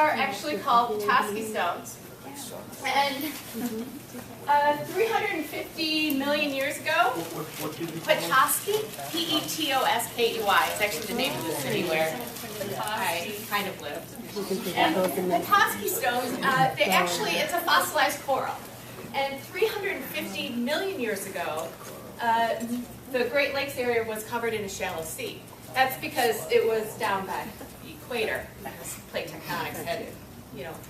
are actually called Petoskey stones. And 350 million years ago, Petoskey, P-E-T-O-S-K-E-Y, is actually the name of the city where I kind of lived. And Petoskey stones, it's a fossilized coral. And 350 million years ago, the Great Lakes area was covered in a shallow sea. That's because it was down by the equator, because plate tectonics hadn't,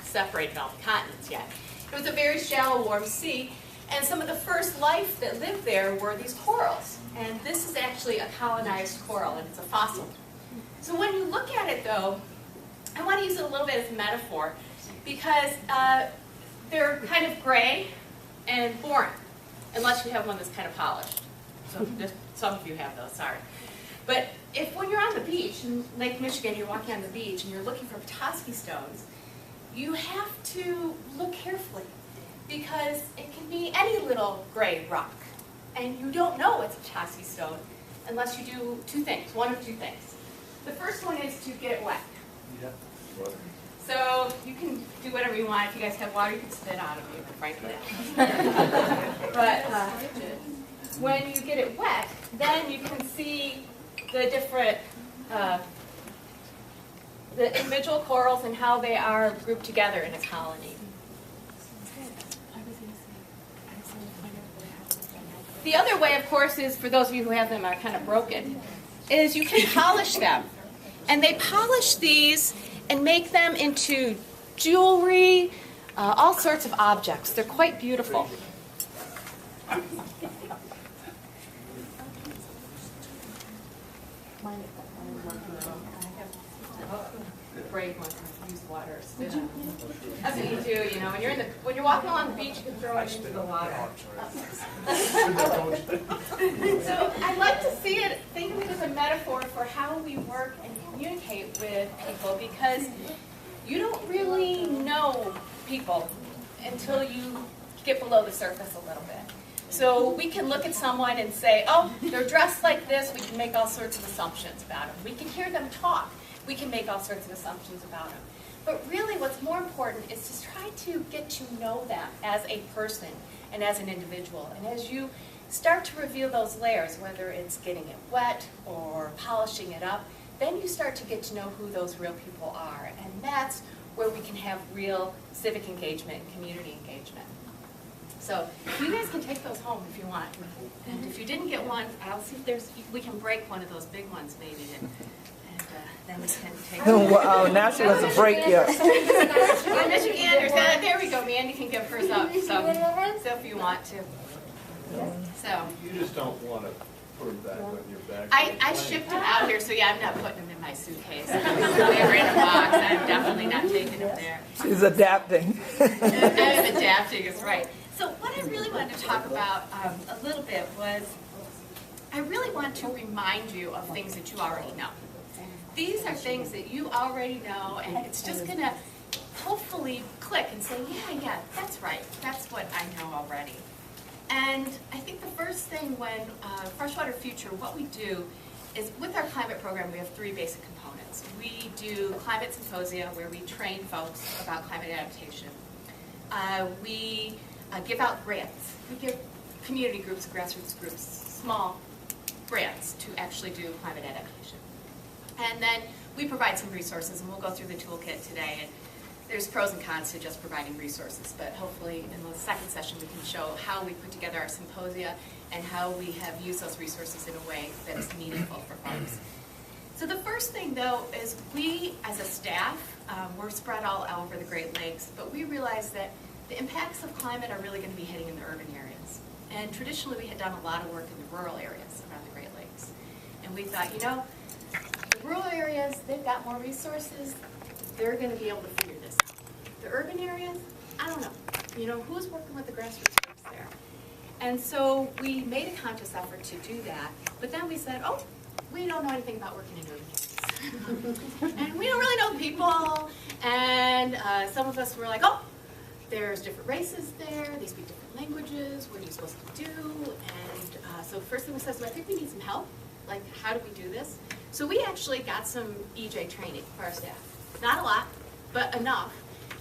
separated all the continents yet. It was a very shallow, warm sea, and some of the first life that lived there were these corals. And this is actually a colonized coral, and it's a fossil. So when you look at it, though, I want to use it a little bit as a metaphor, because they're kind of gray and boring, unless you have one that's kind of polished. So some of you have those, sorry. But when you're on the beach, in Lake Michigan, you're walking on the beach and you're looking for Petoskey stones, you have to look carefully, because it can be any little gray rock. And you don't know it's a Petoskey stone unless you do two things, one of two things. The first one is to get it wet. Yeah. So you can do whatever you want. If you guys have water, you can spit out of it, frankly. But when you get it wet, then you can see the different, the individual corals and how they are grouped together in a colony. The other way, of course, is, for those of you who have them are kind of broken, is you can polish them. And they polish these and make them into jewelry, all sorts of objects. They're quite beautiful. Brave ones use water. That's what you do, when you're walking along the beach, you can throw it into the water. So I like to think of it as a metaphor for how we work and communicate with people, because you don't really know people until you get below the surface a little bit. So we can look at someone and say, oh, they're dressed like this. We can make all sorts of assumptions about them. We can hear them talk. We can make all sorts of assumptions about them. But really what's more important is to try to get to know them as a person and as an individual. And as you start to reveal those layers, whether it's getting it wet or polishing it up, then you start to get to know who those real people are. And that's where we can have real civic engagement and community engagement. So you guys can take those home if you want. And if you didn't get one, I'll see if we can break one of those big ones maybe. And then we can take wow, now she wants to break you. Michiganders, there we go, Mandy can give hers up, so if you want to. So You just don't want to put them back on your back. I shipped them out here, so yeah, I'm not putting them in my suitcase. They were in a box. I'm definitely not taking them there. She's adapting. I'm adapting, is right. So what I really wanted to talk about a little bit was, I really want to remind you of things that you already know. These are things that you already know, and it's just going to hopefully click and say, yeah, that's right. That's what I know already. And I think the first thing when Freshwater Future, what we do is, with our climate program, we have three basic components. We do climate symposia, where we train folks about climate adaptation. We give out grants. We give community groups, grassroots groups, small grants to actually do climate adaptation. And then we provide some resources, and we'll go through the toolkit today. And there's pros and cons to just providing resources, but hopefully in the second session we can show how we put together our symposia and how we have used those resources in a way that is meaningful for folks. So the first thing, though, is we, as a staff, we're spread all over the Great Lakes, but we realize that the impacts of climate are really going to be hitting in the urban areas. And traditionally we had done a lot of work in the rural areas around the Great Lakes. And we thought, the rural areas, they've got more resources, they're going to be able to figure this out. The urban areas, I don't know. Who's working with the grassroots groups there? And so we made a conscious effort to do that, but then we said, oh, we don't know anything about working in urban areas. And we don't really know people, and some of us were like, oh, there's different races there, they speak different languages, what are you supposed to do? And so first thing we said, so I think we need some help. Like, how do we do this? So we actually got some EJ training for our staff. Not a lot, but enough.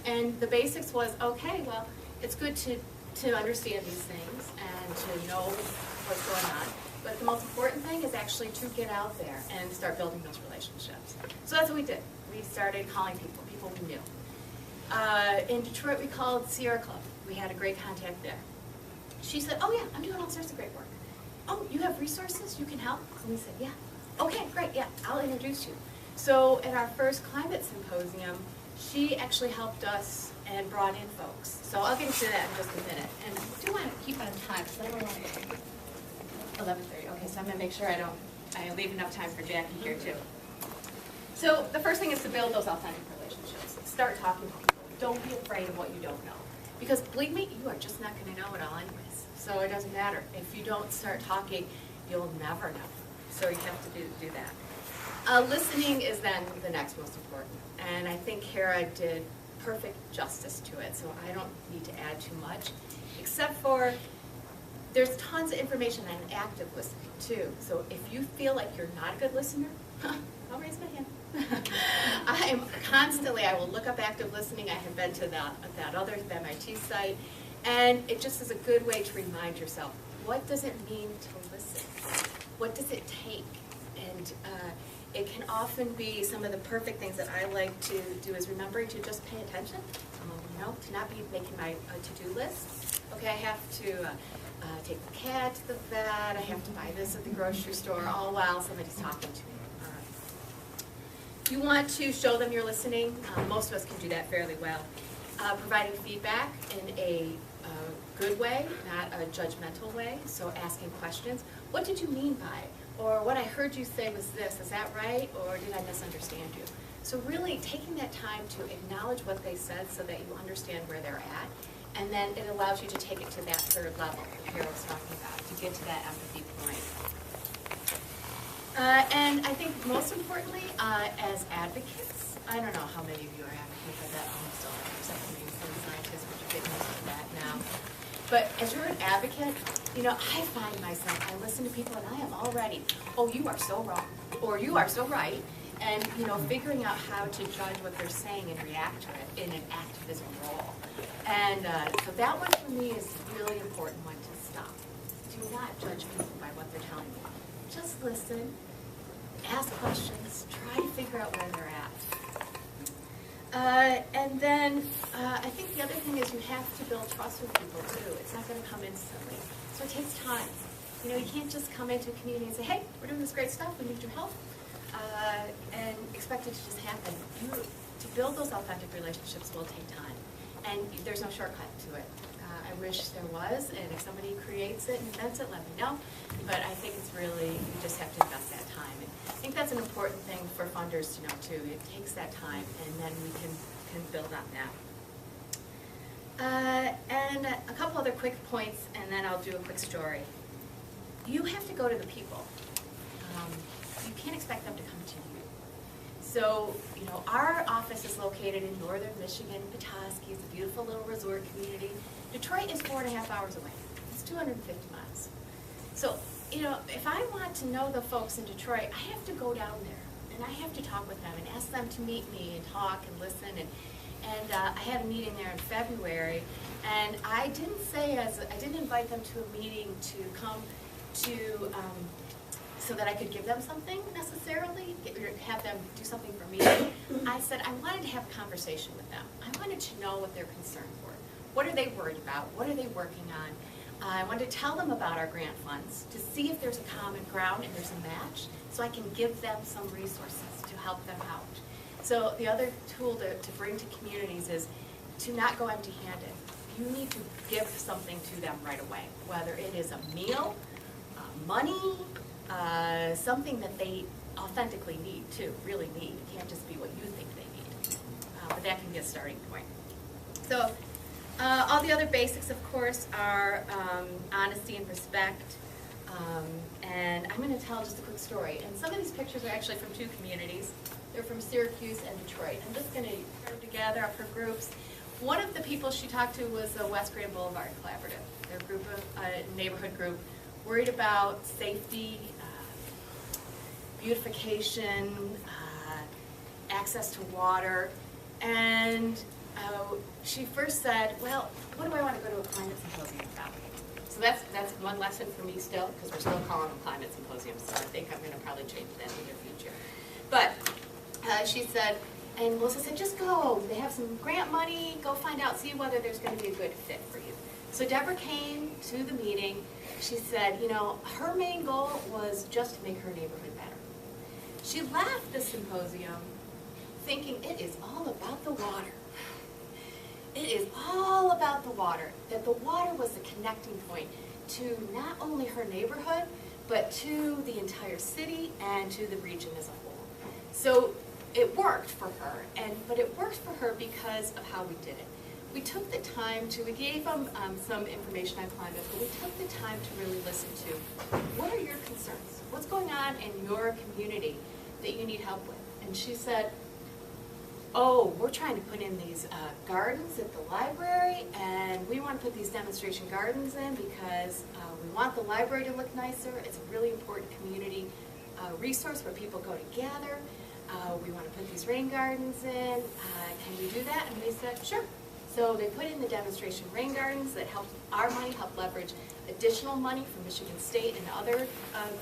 And the basics was, okay, well, it's good to understand these things and to know what's going on. But the most important thing is actually to get out there and start building those relationships. So that's what we did. We started calling people we knew. In Detroit, we called Sierra Club. We had a great contact there. She said, oh yeah, I'm doing all sorts of great work. Oh, you have resources? You can help? And we said, yeah. Okay, great, yeah, I'll introduce you. So at our first climate symposium, she actually helped us and brought in folks. So I'll get into that in just a minute. And I do want to keep on time, because I don't want to 11:30. Okay, so I'm going to make sure I leave enough time for Jackie here too. So the first thing is to build those authentic relationships. Start talking to people. Don't be afraid of what you don't know. Because believe me, you are just not going to know it all anyways. So it doesn't matter. If you don't start talking, you'll never know. So you have to do that. Listening is then the next most important. And I think Kara did perfect justice to it, so I don't need to add too much. Except for, there's tons of information on active listening too. So if you feel like you're not a good listener, I'll raise my hand. I will look up active listening. I have been to that other MIT site, and it just is a good way to remind yourself, what does it mean to listen? What does it take? And it can often be some of the perfect things that I like to do is remembering to just pay attention, to not be making my to-do list. Okay, I have to take the cat to the vet, I have to buy this at the grocery store, all while somebody's talking to me. You want to show them you're listening. Most of us can do that fairly well. Providing feedback in a good way, not a judgmental way, so asking questions. What did you mean by it? Or what I heard you say was this, is that right? Or did I misunderstand you? So really taking that time to acknowledge what they said so that you understand where they're at, and then it allows you to take it to that third level that Carol was talking about, to get to that empathy point. And I think most importantly, as advocates, I don't know how many of you are advocates, I bet almost all of you, except for maybe some scientists, which are getting most of that now. But as you're an advocate, I find myself, I listen to people and I am already, oh, you are so wrong, or you are so right, and figuring out how to judge what they're saying and react to it in an activism role. And so that one for me is a really important one to stop. Do not judge people by what they're telling you. Just listen, ask questions, try to figure out where they're at. And then I think the other thing is you have to build trust with people too. It's not going to come instantly. So it takes time. You can't just come into a community and say, hey, we're doing this great stuff, we need your help, and expect it to just happen. To build those authentic relationships will take time. And there's no shortcut to it. I wish there was, and if somebody creates it and invents it, let me know. But I think it's really, you just have to invest that time. And I think that's an important thing for funders to know too. It takes that time, and then we can build on that. And a couple other quick points, and then I'll do a quick story. You have to go to the people. You can't expect them to come to you. So, our office is located in northern Michigan, Petoskey. It's a beautiful little resort community. Detroit is 4.5 hours away. It's 250 miles. So, if I want to know the folks in Detroit, I have to go down there, and I have to talk with them and ask them to meet me and talk and listen. And I had a meeting there in February, and I didn't invite them to a meeting to come to, so that I could give them something necessarily, have them do something for me. I said I wanted to have a conversation with them. I wanted to know what their concerns were. What are they worried about? What are they working on? I wanted to tell them about our grant funds, to see if there's a common ground and there's a match, so I can give them some resources to help them out. So the other tool to bring to communities is to not go empty-handed. You need to give something to them right away, whether it is a meal, money, something that they authentically need too, really need. It can't just be what you think they need. But that can be a starting point. So all the other basics, of course, are honesty and respect. And I'm going to tell just a quick story. And some of these pictures are actually from two communities. They're from Syracuse and Detroit. I'm just going to put them together up her groups. One of the people she talked to was the West Grand Boulevard Collaborative. They're a group of neighborhood group worried about safety, beautification, access to water, and And she first said, well, what do I want to go to a climate symposium about? So that's one lesson for me still, because we're still calling them climate symposiums, so I think I'm going to probably change that in the future. But she said, and Melissa said, just go. They have some grant money. Go find out, see whether there's going to be a good fit for you. So Deborah came to the meeting. She said, you know, her main goal was just to make her neighborhood better. She left the symposium thinking it is all about the water. It is all about the water, that the water was the connecting point to not only her neighborhood, but to the entire city and to the region as a whole. So it worked for her, but it worked for her because of how we did it. We took the time we gave them some information on climate, but we took the time to really listen to what are your concerns? What's going on in your community that you need help with? And she said, oh, we're trying to put in these gardens at the library, and we want to put these demonstration gardens in because we want the library to look nicer. It's a really important community resource where people go to gather. We want to put these rain gardens in. Can we do that? And we said, sure. So they put in the demonstration rain gardens that helped our money help leverage additional money from Michigan State and other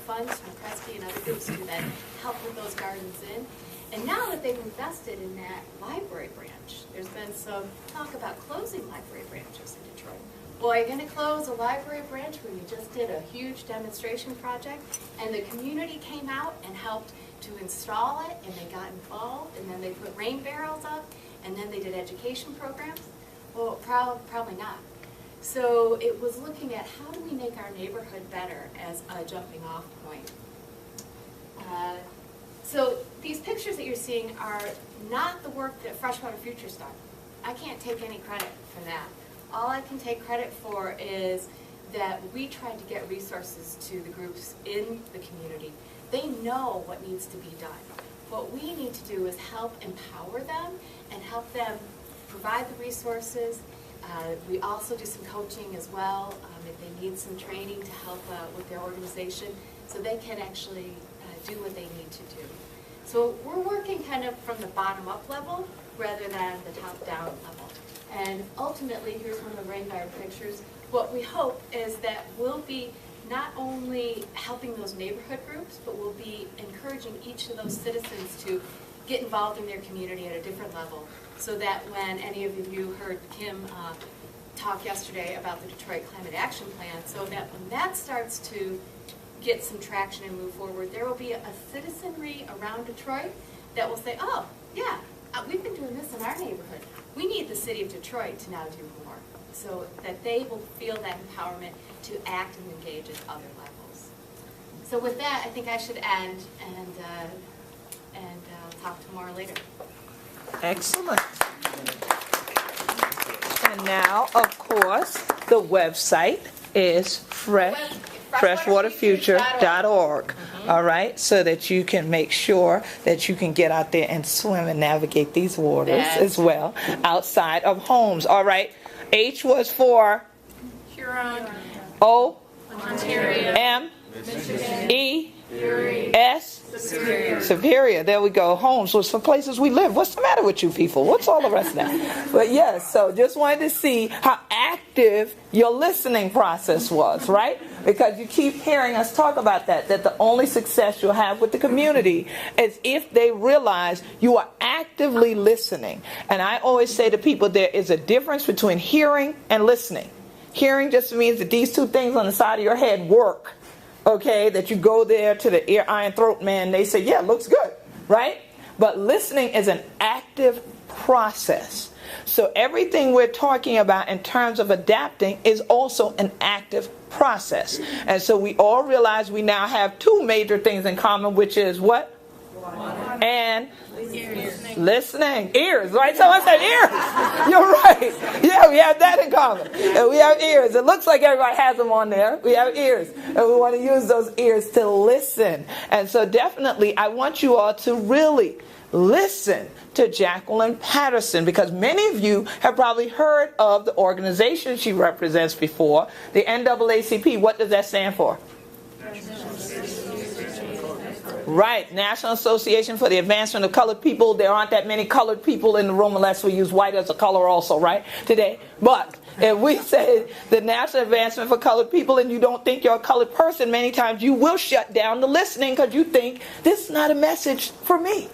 funds from Kresge and other groups to then help put those gardens in. And now that they've invested in that library branch, there's been some talk about closing library branches in Detroit. Well, are you going to close a library branch where you just did a huge demonstration project and the community came out and helped to install it and they got involved and then they put rain barrels up and then they did education programs? Well, probably not. So it was looking at how do we make our neighborhood better as a jumping off point. So these pictures that you're seeing are not the work that Freshwater Future's done. I can't take any credit for that. All I can take credit for is that we tried to get resources to the groups in the community. They know what needs to be done. What we need to do is help empower them and help them provide the resources. We also do some coaching as well if they need some training to help with their organization so they can actually do what they need to do. So we're working kind of from the bottom-up level rather than the top-down level. And ultimately, here's one of the rain garden pictures. What we hope is that we'll be not only helping those neighborhood groups, but we'll be encouraging each of those citizens to get involved in their community at a different level so that when any of you heard Kim talk yesterday about the Detroit Climate Action Plan, so that when that starts to get some traction and move forward, there will be a citizenry around Detroit that will say, oh, yeah, we've been doing this in our neighborhood. We need the city of Detroit to now do more, so that they will feel that empowerment to act and engage at other levels. So with that, I think I should end, and I'll talk tomorrow later. Excellent. And now, of course, the website is freshwaterfuture.org. All right, so that you can make sure that you can get out there and swim and navigate these waters as well, outside of homes. All right, H was for Huron, O, Ontario, M, Michigan, E, Erie, S, Superior. Superior. There we go. Homes was for places we live. What's the matter with you people? What's all the rest of that? But yes, so just wanted to see how active your listening process was, right? Because you keep hearing us talk about that the only success you'll have with the community is if they realize you are actively listening. And I always say to people, there is a difference between hearing and listening. Hearing just means that these two things on the side of your head work. Okay, that you go there to the ear, eye, and throat man, they say, yeah, looks good, right? But listening is an active process. So everything we're talking about in terms of adapting is also an active process. And so we all realize we now have two major things in common, which is what? And listening. Ears, right? Someone said ears. You're right. Yeah, we have that in common. And we have ears. It looks like everybody has them on there. We have ears. And we want to use those ears to listen. And so definitely, I want you all to really listen to Jacqueline Patterson, because many of you have probably heard of the organization she represents before, the NAACP. What does that stand for? Right, National Association for the Advancement of Colored People. There aren't that many colored people in the room unless we use white as a color also, right, today. But if we say the National Advancement for Colored People and you don't think you're a colored person, many times you will shut down the listening because you think this is not a message for me.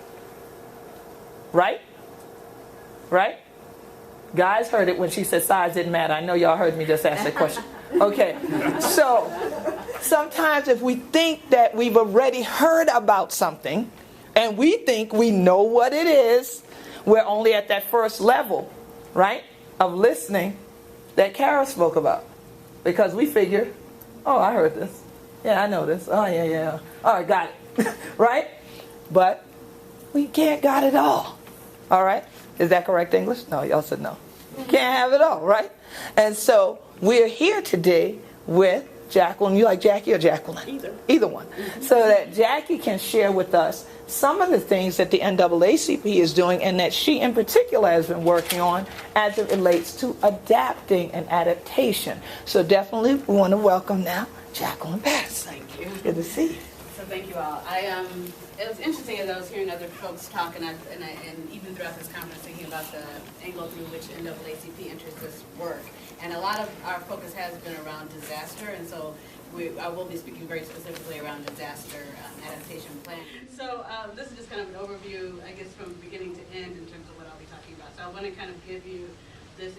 Right? Right? Guys heard it when she said size didn't matter. I know y'all heard me just ask that question. Okay, so sometimes if we think that we've already heard about something and we think we know what it is, we're only at that first level, right, of listening that Kara spoke about. Because we figure, oh, I heard this. Yeah, I know this. Oh, yeah. All right, got it. Right? But we can't got it all. All right? Is that correct English? No, y'all said no. Can't have it all, right? And so we're here today with Jacqueline. You like Jackie or Jacqueline? Either one. So that Jackie can share with us some of the things that the NAACP is doing and that she in particular has been working on as it relates to adapting and adaptation. So definitely we want to welcome now Jacqueline Bass. Thank you. Good to see you. So thank you all. It was interesting as I was hearing other folks talk, and even throughout this conference, thinking about the angle through which NAACP enters this work. And a lot of our focus has been around disaster, and so I will be speaking very specifically around disaster adaptation planning. So this is just kind of an overview, I guess, from beginning to end in terms of what I'll be talking about. So I want to kind of give you this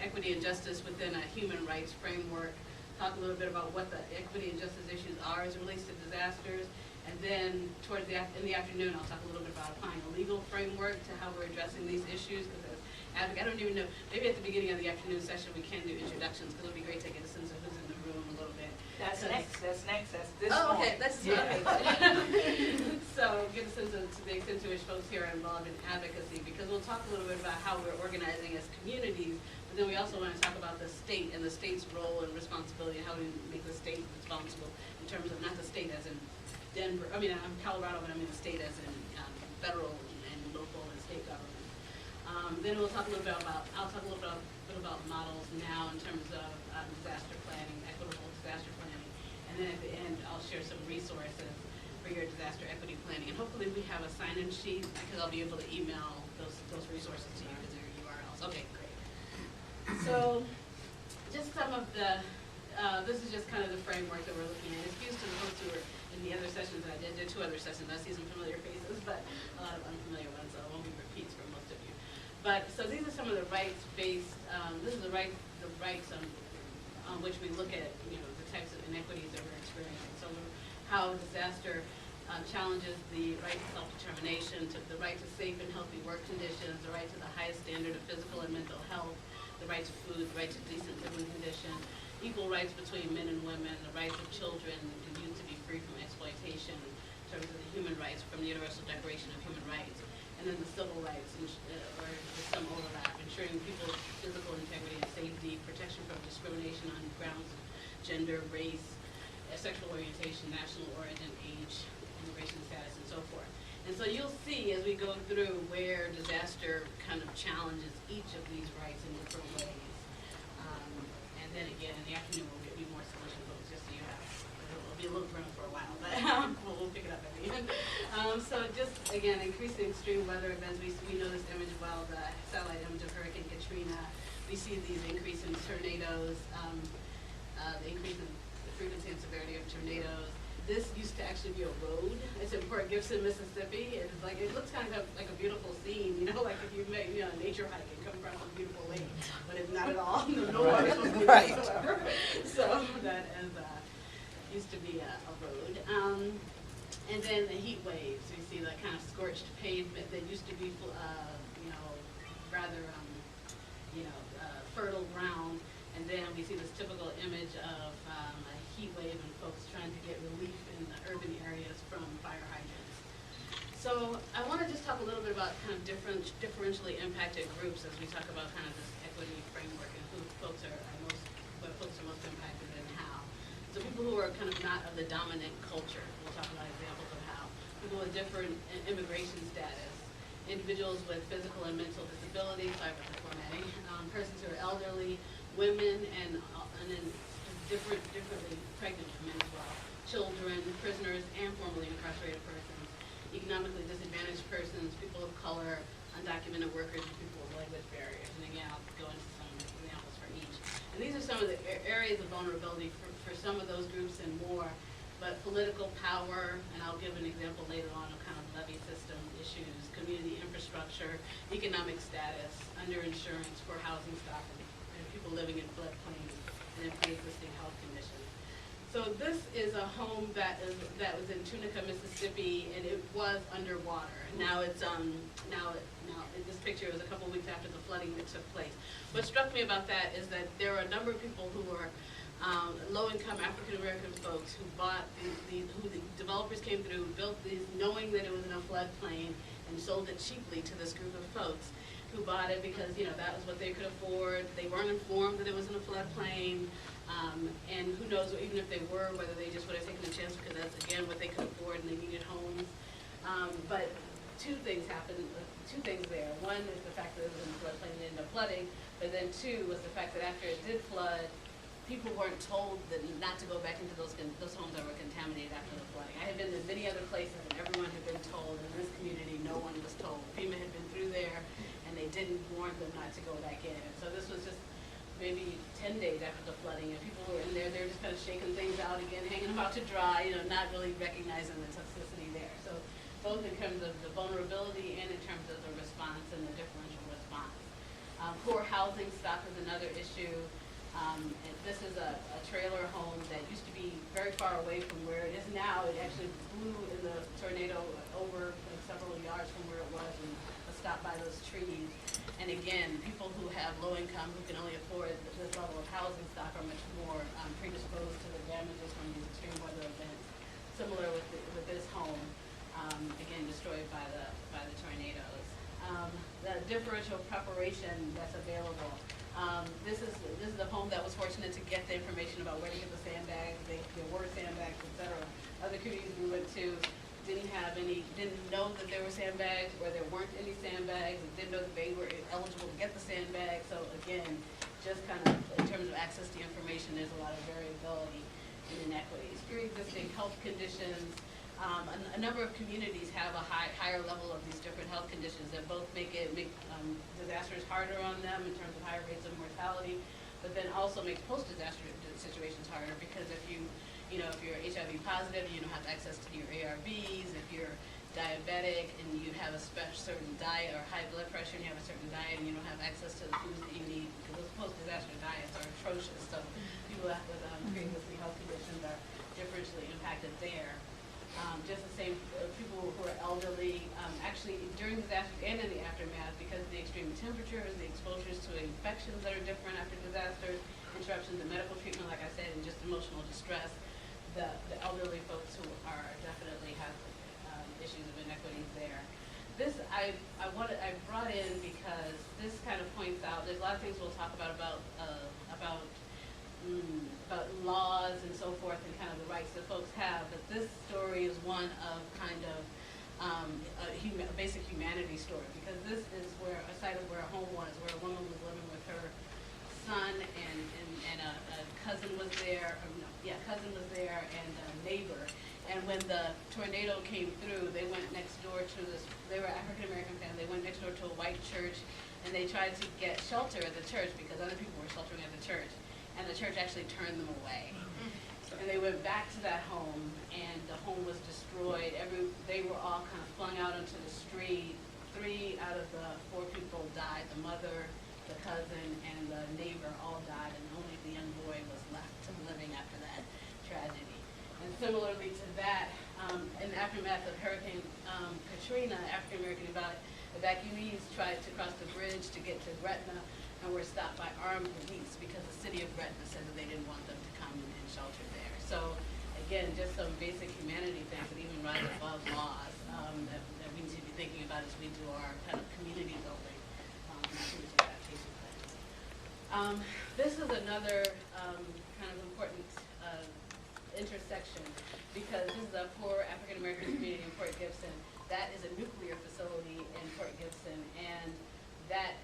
equity and justice within a human rights framework, talk a little bit about what the equity and justice issues are as it relates to disasters, and then in the afternoon I'll talk a little bit about applying a legal framework to how we're addressing these issues. Because I don't even know, maybe at the beginning of the afternoon session we can do introductions, because it'll be great to get a sense of who's in the room a little bit. That's next. That's this Oh, okay. one. That's okay. So get a sense of to the extent to which folks here are involved in advocacy, because we'll talk a little bit about how we're organizing as communities, but then we also want to talk about the state and the state's role and responsibility, and how we make the state responsible in terms of not the state as in Denver. I mean, I'm Colorado, but I mean the state as in federal and local and state government. Then we'll talk a little bit about. I'll talk a little bit about models now in terms of disaster planning, equitable disaster planning, and then at the end I'll share some resources for your disaster equity planning. And hopefully we have a sign-in sheet, because I'll be able to email those resources to you because they're URLs. Okay, great. So just some of the. This is just kind of the framework that we're looking at. Excuse to the folks who were in the other sessions that I did. There are 2 other sessions. I see some familiar faces, but a lot of unfamiliar ones, so it won't be repeats for most of you. But so these are some of the rights-based. This is the rights on which we look at, the types of inequities that we're experiencing. So how disaster challenges the right to self-determination, to the right to safe and healthy work conditions, the right to the highest standard of physical and mental health, the right to food, the right to decent living conditions, equal rights between men and women, the rights of children and youth to be free from exploitation in terms of the human rights from the Universal Declaration of Human Rights, and then the civil rights, or some overlap, ensuring people's physical integrity and safety, protection from discrimination on grounds of gender, race, sexual orientation, national origin, age, immigration status, and so forth. And so you'll see as we go through where disaster kind of challenges each of these rights in different ways. And then again, in the afternoon, we'll give you more solution folks, just so you have, it'll be a little grim for a while, but we'll pick it up at the end. So just, again, increasing extreme weather events, we know this image well, the satellite image of Hurricane Katrina. We see these increase in tornadoes, the increase in the frequency and severity of tornadoes. This used to actually be a road. It's in Port Gibson, Mississippi. It looks kind of like a beautiful scene, like if you make a nature hike and come across a beautiful lake, but it's not at all. No water whatsoever. So that used to be a road. And then the heat waves. We see that kind of scorched pavement that used to be, rather, fertile ground. And then we see this typical image of a heat wave and folks trying to get relief in the urban areas from fire hydrants. So I want to just talk a little bit about kind of differentially impacted groups as we talk about kind of this equity framework and what folks are most impacted and how. So people who are kind of not of the dominant culture, we'll talk about examples of how. People with different immigration status, individuals with physical and mental disabilities, sorry about the formatting, persons who are elderly, women, and then differently pregnant women as well, children, prisoners, and formerly incarcerated persons, economically disadvantaged persons, people of color, undocumented workers, and people with language barriers. And again, I'll go into some examples for each. And these are some of the areas of vulnerability for some of those groups and more. But political power, and I'll give an example later on of kind of levy system issues, community infrastructure, economic status, underinsurance for housing stock, and people living in floodplains and in pre-existing health conditions. So this is a home that was in Tunica, Mississippi, and it was underwater. Now it's now in this picture it was a couple of weeks after the flooding that took place. What struck me about that is that there are a number of people who were low-income African-American folks who bought who the developers came through, built these knowing that it was in a floodplain and sold it cheaply to this group of folks who bought it because, you know, that was what they could afford. They weren't informed that it was in a floodplain, and who knows, even if they were, whether they just would have taken a chance because that's, again, what they could afford and they needed homes. But two things happened, two things there. One is the fact that it was in a floodplain and ended up flooding, but then two was the fact that after it did flood, people weren't told that not to go back into those homes that were contaminated after the flooding. I had been to many other places and everyone had been told. In this community, no one was told. FEMA had been through there and they didn't warn them not to go back in. And so this was just maybe 10 days after the flooding, and people were in there, they were just kind of shaking things out again, hanging them out to dry, you know, not really recognizing the toxicity there. So both in terms of the vulnerability and in terms of the response and the differential response. Poor housing stock is another issue. And this is a trailer home that used to be very far away from where it is now. It actually blew in the tornado over several yards from where it was and was stopped by those trees. And again, people who have low income, who can only afford this level of housing stock are much more predisposed to the damages from these extreme weather events. Similar with this home, again, destroyed by the tornadoes. The differential preparation that's available. This is the home that was fortunate to get the information about where to get the sandbags. There were sandbags, etc. Other communities we went to didn't know that there were sandbags, or there weren't any sandbags, and didn't know that they were eligible to get the sandbags. So again, just kind of in terms of access to information, there's a lot of variability and inequities. Pre-existing health conditions. A number of communities have a higher level of these different health conditions that both make disasters harder on them in terms of higher rates of mortality, but then also makes post-disaster situations harder because if you're HIV positive, you don't have access to your ARVs. If you're diabetic and you have a certain diet, or high blood pressure and you have a certain diet and you don't have access to the foods that you need, because those post-disaster diets are atrocious. So people with pre-existing health conditions are differentially impacted there. Just the same people who are elderly, actually during disasters and in the aftermath, because of the extreme temperatures, the exposures to infections that are different after disasters, interruptions in medical treatment, like I said, and just emotional distress, the elderly folks who are definitely have issues of inequities there. This I brought in because this kind of points out, there's a lot of things we'll talk about laws and so forth and kind of the rights that folks have, but this story is one of kind of a basic humanity story, because this is where a site of where a home was, where a woman was living with her son and a cousin was there, and a neighbor. And when the tornado came through, they went next door to they were African-American family, they went next door to a white church, and they tried to get shelter at the church because other people were sheltering at the church. And the church actually turned them away. And they went back to that home, and the home was destroyed. They were all kind of flung out onto the street. 3 out of the 4 people died. The mother, the cousin, and the neighbor all died, and only the young boy was left living after that tragedy. And similarly to that, in the aftermath of Hurricane Katrina, African-American evacuees tried to cross the bridge to get to Gretna, and were stopped by armed police because the city of Gretna said that they didn't want them to come and shelter there. So again, just some basic humanity things that even rise above laws that we need to be thinking about as we do our kind of community building adaptation plans. This is another kind of important intersection, because this is a poor African-American community in Port Gibson. That is a nuclear facility in Port Gibson, and that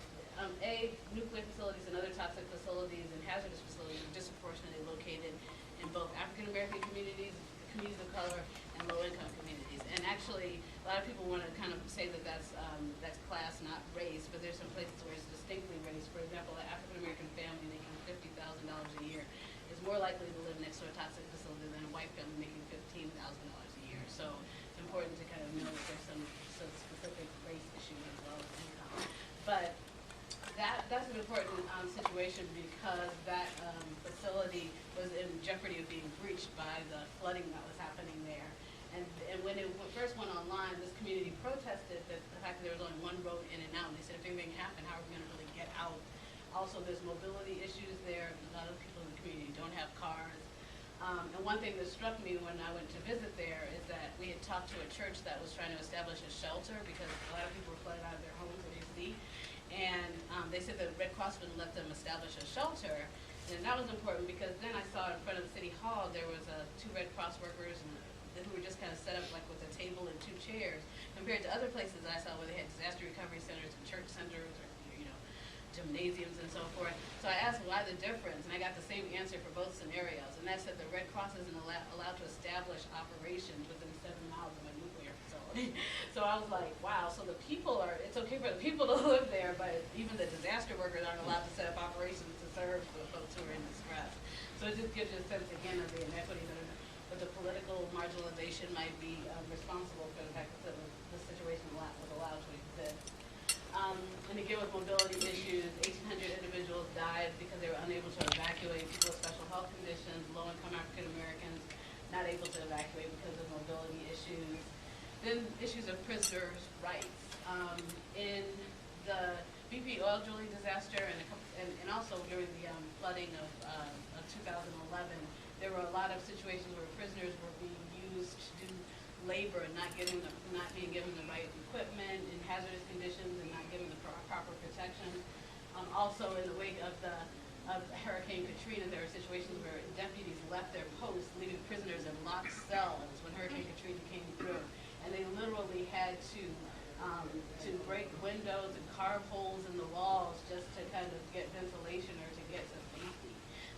nuclear facilities and other toxic facilities and hazardous facilities are disproportionately located in both African American communities, communities of color, and low-income communities. And actually, a lot of people want to kind of say that that's class, not race, but there's some places where it's distinctly race. For example, an African American family making $50,000 a year is more likely to live next to a toxic facility than a white family making $15,000 a year. So it's important to kind of know that there's some specific race issues as well as income. But that's an important situation because that facility was in jeopardy of being breached by the flooding that was happening there. And when it first went online, this community protested that the fact that there was only one road in and out. And they said, if anything happened, how are we going to really get out? Also, there's mobility issues there. A lot of people in the community don't have cars. And one thing that struck me when I went to visit there is that we had talked to a church that was trying to establish a shelter because a lot of people were flooded out of their homes in D.C. And they said the Red Cross wouldn't let them establish a shelter. And that was important because then I saw in front of City Hall there was two Red Cross workers who were just kind of set up like with a table and two chairs, compared to other places I saw where they had disaster recovery centers and church centers or gymnasiums and so forth. So I asked why the difference, and I got the same answer for both scenarios, and that's that the Red Cross isn't allowed to establish operations within 7 miles of a nuclear facility. So I was like, wow, so the people it's okay for the people to live there, but even the disaster workers aren't allowed to set up operations to serve the folks who are in distress. So it just gives you a sense, again, of the inequity that the political marginalization might be responsible for the fact that the situation was allowed to exist. And again, with mobility issues, 1,800 individuals died because they were unable to evacuate. People with special health conditions, low-income African Americans, not able to evacuate because of mobility issues. Then issues of prisoners' rights. In the BP oil drilling disaster and also during the flooding of 2011, there were a lot of situations where prisoners were being used to do labor and not being given the right equipment in hazardous conditions and not given the proper protection. Also, in the wake of Hurricane Katrina, there were situations where deputies left their posts, leaving prisoners in locked cells when Hurricane Katrina came through, and they literally had to break windows and carve holes in the walls just to kind of get ventilation or to get to safety.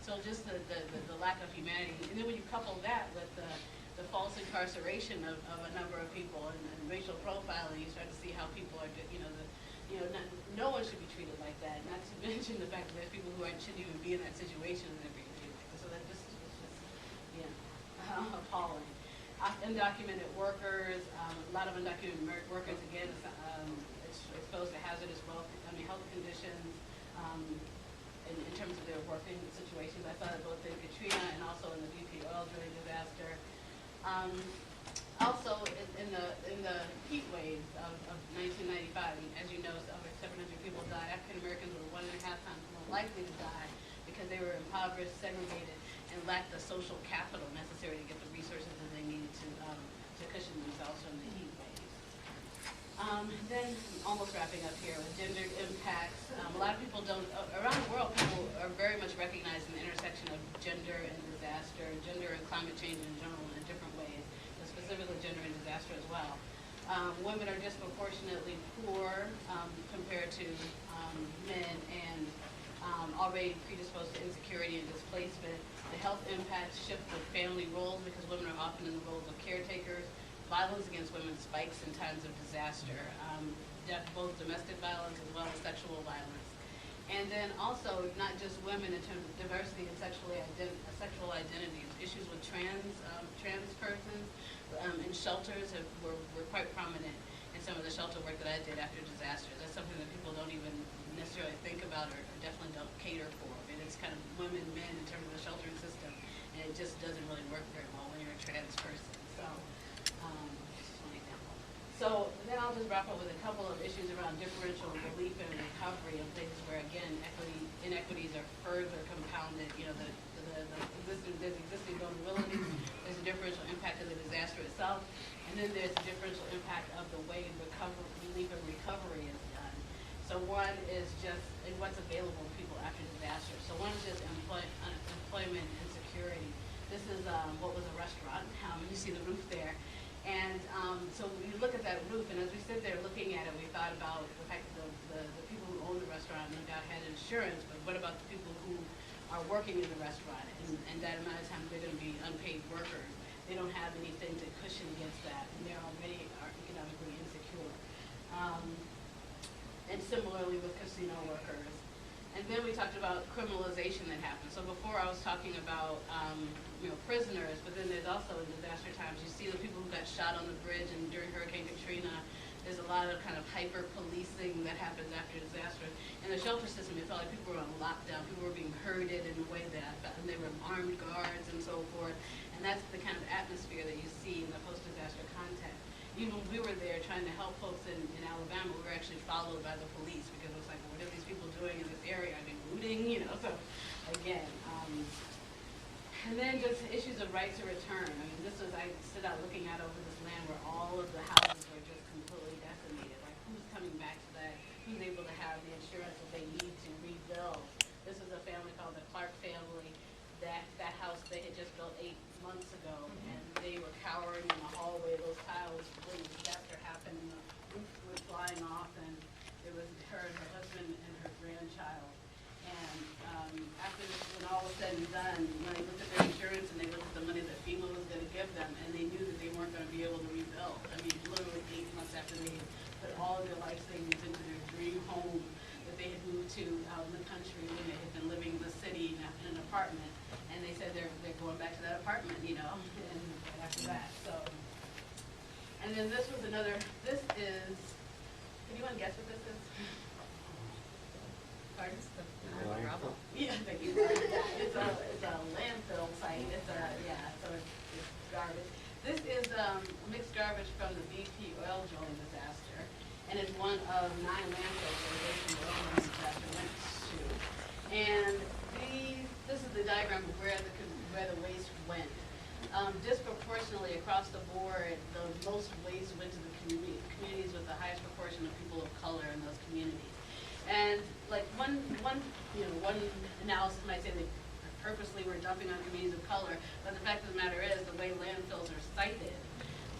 So just the lack of humanity, and then when you couple that with the false incarceration of a number of people and racial profiling, you start to see how people are, no one should be treated like that. Not to mention the fact that there's people who shouldn't even be in that situation and they're being treated like that. So that just is just, appalling. Undocumented workers, a lot of undocumented workers, again, exposed to hazardous health conditions in terms of their working situations. I saw that both in Katrina and also in the BP oil drilling disaster. Also, in the heat waves of 1995, as you know, over 700 people died. African Americans were 1.5 times more likely to die because they were impoverished, segregated, and lacked the social capital necessary to get the resources that they needed to cushion themselves from the heat waves. Then, almost wrapping up here with gender impacts. A lot of people around the world, people are very much recognizing the intersection of gender and disaster, gender and climate change in general in different ways, but specifically gender and disaster as well. Women are disproportionately poor compared to men and already predisposed to insecurity and displacement. The health impacts shift with family roles because women are often in the roles of caretakers. Violence against women spikes in times of disaster, both domestic violence as well as sexual violence. And then also, not just women in terms of diversity and sexual identities, issues with trans persons in shelters were quite prominent in some of the shelter work that I did after disasters. That's something that people don't even necessarily think about or definitely don't cater for. And it's kind of women, men in terms of the sheltering system, and it just doesn't really work very well when you're a trans person. So. Just one example. So then I'll just wrap up with a couple of issues around differential relief and recovery of things where, again, inequities are further compounded. There's existing vulnerabilities, there's a differential impact of the disaster itself, and then there's a differential impact of the way relief and recovery is done. So one is just what's available to people after disaster. So one is just employment and security. This is what was a restaurant. You see the roof there. And so you look at that roof, and as we sit there looking at it, we thought about the fact that the people who own owned the restaurant, no doubt had insurance, but what about the people who are working in the restaurant, and that amount of time they're going to be unpaid workers? They don't have anything to cushion against that, and they already are economically insecure. And similarly with casino workers. And then we talked about criminalization that happens. So before I was talking about prisoners, but then there's also in disaster times, you see the people who got shot on the bridge, and during Hurricane Katrina, there's a lot of kind of hyper-policing that happens after disaster. In the shelter system, it felt like people were on lockdown. People were being herded in a way that, and they were armed guards and so forth. And that's the kind of atmosphere that you see in the post-disaster context. Even when we were there trying to help folks in Alabama, we were actually followed by the police because it was like, well, what are these people doing in this area? Are they looting? So again, and then just issues of right to return. I mean, I stood out looking out over this land where all of the houses were just completely decimated. Like, who's coming back to that? Who's able to have the insurance that they need to rebuild? This is a family called the Clark family. That house they had just built 8 months ago, and they were cowering in the hallway. Those tiles, when the disaster happened, and the roof was flying off, and it was her and her husband and her grandchild. And after this, when all was said and done, when they looked at their insurance and they looked at the money that FEMA was going to give them, and they knew that they weren't going to be able to rebuild. I mean, literally 8 months after they had put all of their life savings into their dream home that they had moved to out in the country when they had been living in the city in an apartment. And they said they're going back to that apartment, and after that, so. And then this is, can anyone guess what this is? Pardon? Yeah, thank you. It's a landfill site, so it's garbage. This is mixed garbage from the BP oil drilling disaster, and it's one of 9 landfills that the oil drilling disaster went to. And this is the diagram of where the waste went. Disproportionately across the board, the most waste went to the communities with the highest proportion of people of color in those communities. And like one analysis might say they purposely were dumping on communities of color, but the fact of the matter is the way landfills are sited,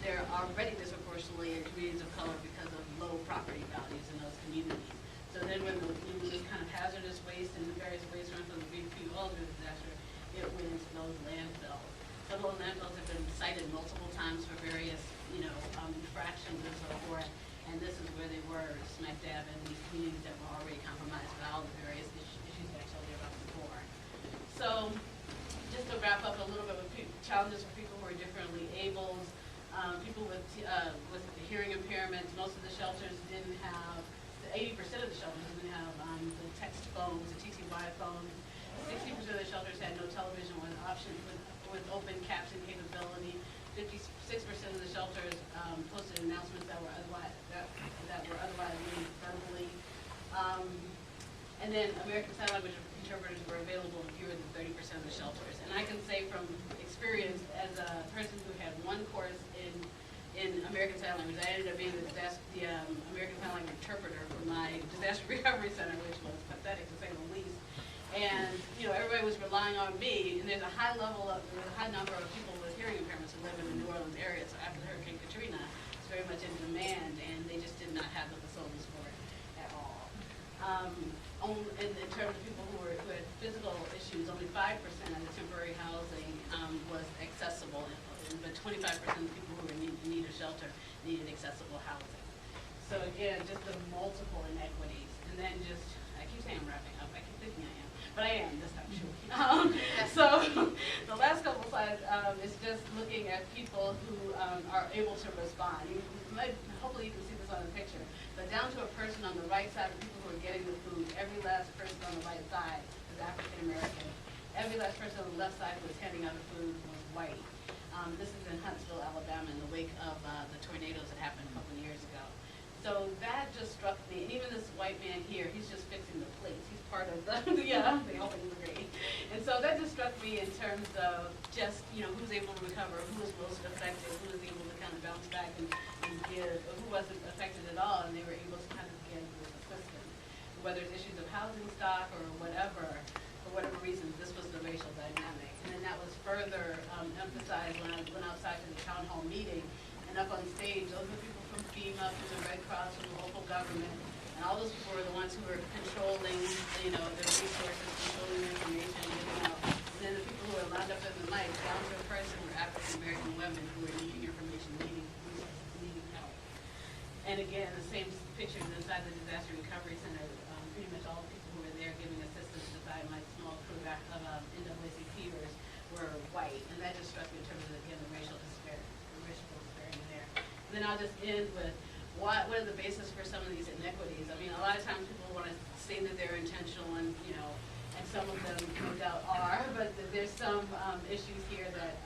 they're already disproportionately in communities of color because of low property values in those communities. So then when this kind of hazardous waste and the various waste runs from the BP oil disaster, it went into those landfills. Some of those landfills have been cited multiple times for various, infractions and so forth. And this is where they were, smack dab in these communities that were already compromised by all the various issues that I told you about before. So just to wrap up a little bit with challenges for people who are differently abled, people with hearing impairments. Most of the shelters didn't have, 80% of the shelters didn't have the text phones, the TTY phones. 60% of the shelters had no television with with open caption capability. 56% of the shelters posted announcements that were otherwise made verbally. And then American Sign Language interpreters were available in fewer than 30% of the shelters. And I can say from experience, as a person who had one course in American Sign Language, I ended up being the American Sign Language interpreter for my disaster recovery center, which was pathetic to say the least. And everybody was relying on me, and there's a high number of people with hearing impairments who live in the New Orleans area. So after Hurricane Katrina, it's very much in demand, and they just did not have the facilities for it at all. In terms of people who had physical issues, only 5% of the temporary housing was accessible, but 25% of the people who were in need of shelter needed accessible housing. So again, just the multiple inequities, and then I keep saying I'm wrapping up. I keep thinking I am. But I am this time, sure. So the last couple slides is just looking at people who are able to respond. Hopefully you can see this on the picture. But down to a person on the right side, the people who are getting the food, every last person on the right side is African American. Every last person on the left side who was handing out the food was white. This is in Huntsville, Alabama, in the wake of the tornadoes that happened a couple of years ago. So that just struck me, and even this white man here, he's just fixing the plates. He's part of the helping degree. And so that just struck me in terms of just, who's able to recover, who was most affected, who was able to kind of bounce back and give, or who wasn't affected at all, and they were able to kind of give this assistance. Whether it's issues of housing stock or whatever, for whatever reasons, this was the racial dynamic. And then that was further emphasized when I went outside to the town hall meeting, and up on stage, those were people from FEMA, from the Red Cross, from the local government, And all those people were the ones who were controlling, you know, the resources, controlling the information, giving out. And then the people who were lined up in the mic, down to a person, were African American women who were needing information, needing help. And again, the same pictures inside the Disaster Recovery Center. Pretty much all the people who were there giving assistance beside my small crew of NAACPers were white. And that just struck me in terms of, again, the racial disparity there. And then I'll just end with what are the basis for some of these inequities? I mean, a lot of times people want to say that they're intentional, and you know, and some of them no doubt are, but there's some issues here that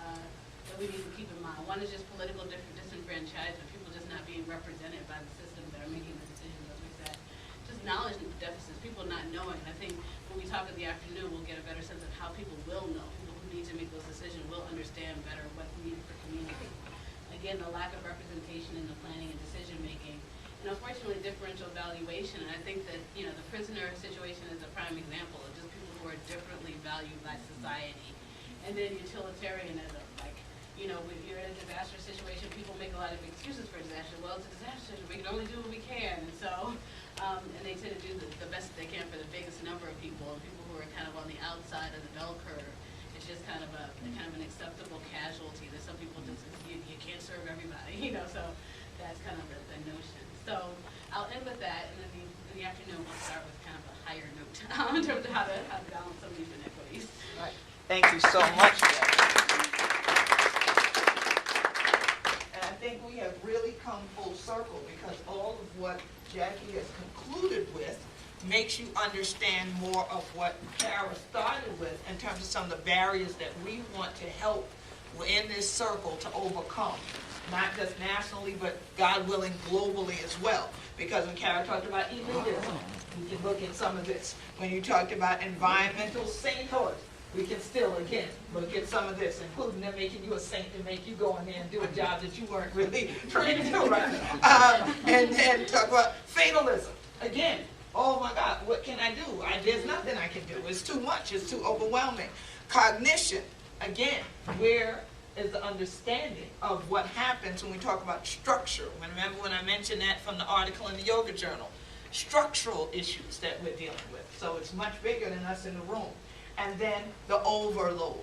we need to keep in mind. One is just political disenfranchisement, people just not being represented by the systems that are making the decisions, as we said. Just knowledge deficits, people not knowing. I think when we talk in the afternoon, we'll get a better sense of how people will know. People who need to make those decisions will understand better what's needed for community. Again, the lack of representation in the planning and decision making, and unfortunately differential valuation. And I think that, you know, the prisoner situation is a prime example of just people who are differently valued by society. And then utilitarianism, like, you know, when you're in a disaster situation, people make a lot of excuses for disaster. Well, it's a disaster situation, we can only do what we can. And so, and they tend to do the best they can for the biggest number of people, and people who are kind of on the outside of the bell curve. It's just kind of an acceptable casualty that some people just, you can't serve everybody, you know, so that's kind of the notion. So I'll end with that, and then in the afternoon we'll start with kind of a higher note in terms of how to balance some of these inequities. Right. Thank you so much, Jackie. And I think we have really come full circle, because all of what Jackie has concluded with makes you understand more of what Kara started with in terms of some of the barriers that we want to help in this circle to overcome, not just nationally, but God willing, globally as well. Because when Kara talked about elitism, we can look at some of this. When you talked about environmental sainthood, we can still, again, look at some of this, including them making you a saint to make you go in there and do a job that you weren't really trained to do, right? And then talk about fatalism. Again, oh my God, what can I do? There's nothing I can do. It's too much. It's too overwhelming. Cognition. Again, where is the understanding of what happens when we talk about structure? Remember when I mentioned that from the article in the Yoga Journal? Structural issues that we're dealing with. So it's much bigger than us in the room. And then the overload.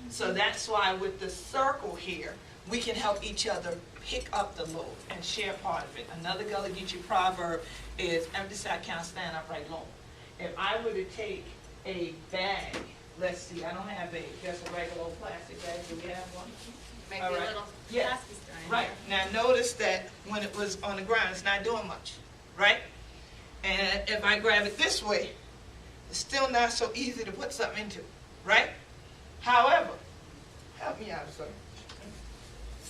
So that's why with the circle here, we can help each other pick up the load and share part of it. Another Gullah Geechee proverb is, empty sack can't stand upright long. If I were to take a bag, let's see, I don't have just a regular old plastic bag. Do we have one? Maybe All right. a little Yes. plastic stain. Right. Now notice that when it was on the ground, it's not doing much, right? And if I grab it this way, it's still not so easy to put something into, right? However, help me out, sir.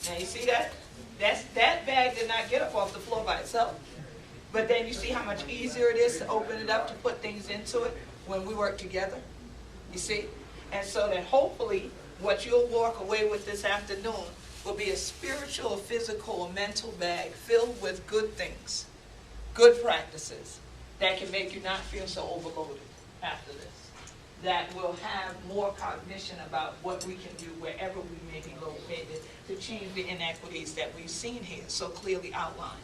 Now you see that? That bag did not get up off the floor by itself. But then you see how much easier it is to open it up, to put things into it when we work together. You see? And so that hopefully what you'll walk away with this afternoon will be a spiritual, a physical, or mental bag filled with good things, good practices that can make you not feel so overloaded after this. That will have more cognition about what we can do wherever we may be located to change the inequities that we've seen here so clearly outlined.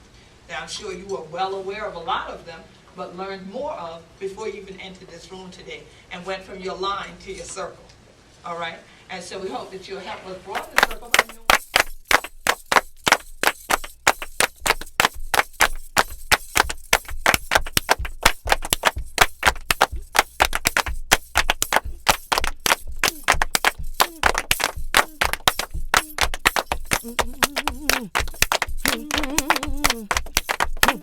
Now I'm sure you are well aware of a lot of them, but learned more of before you even entered this room today and went from your line to your circle. All right? And so we hope that you'll help us broaden the circle.